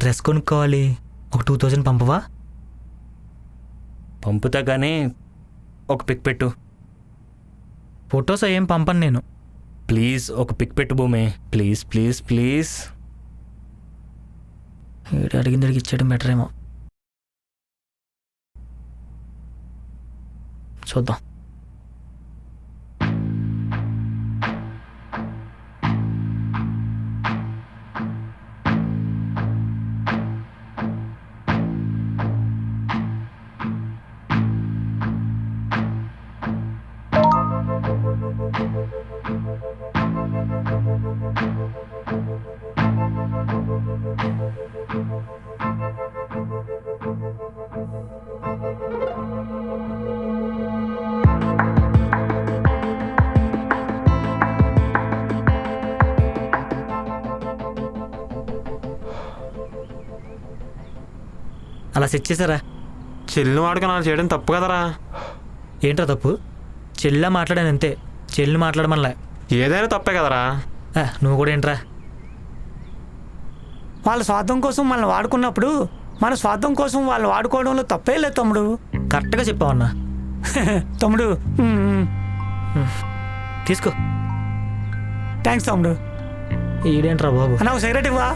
Dress కొనుక్కోవాలి, ఒక 2000 పంపవా? పంపుతా కానీ ఒక పిక్ పెట్టు. ఫొటోస్ ఏం పంపను నేను. ప్లీజ్ ఒక పిక్ పెట్టు భూమి, ప్లీజ్ ప్లీజ్ ప్లీజ్. వీడు అడిగింది అడిగి ఇచ్చేయడం బెటర్ ఏమో. చూద్దాం. అలా సెట్ చేశారా? చెల్లిని వాడుకొని అలా చేయడం తప్పు కదరా. ఏంట్రా తప్పు? చెల్లిలా మాట్లాడాను అంతే, చెల్లిని మాట్లాడమనలే. ఏదైనా తప్పే కదరా. నువ్వు కూడా ఏంట్రా? వాళ్ళ స్వార్థం కోసం మనల్ని వాడుకున్నప్పుడు మన స్వార్థం కోసం వాళ్ళు వాడుకోవడంలో తప్పే లేదు తమ్ముడు. కరెక్ట్గా చెప్పావన్నా. తమ్ముడు తీసుకో. థ్యాంక్స్ తమ్ముడు. ఈడేంట్రా బాబు? అన్న ఒక సిగరెట్ ఇవ్వా?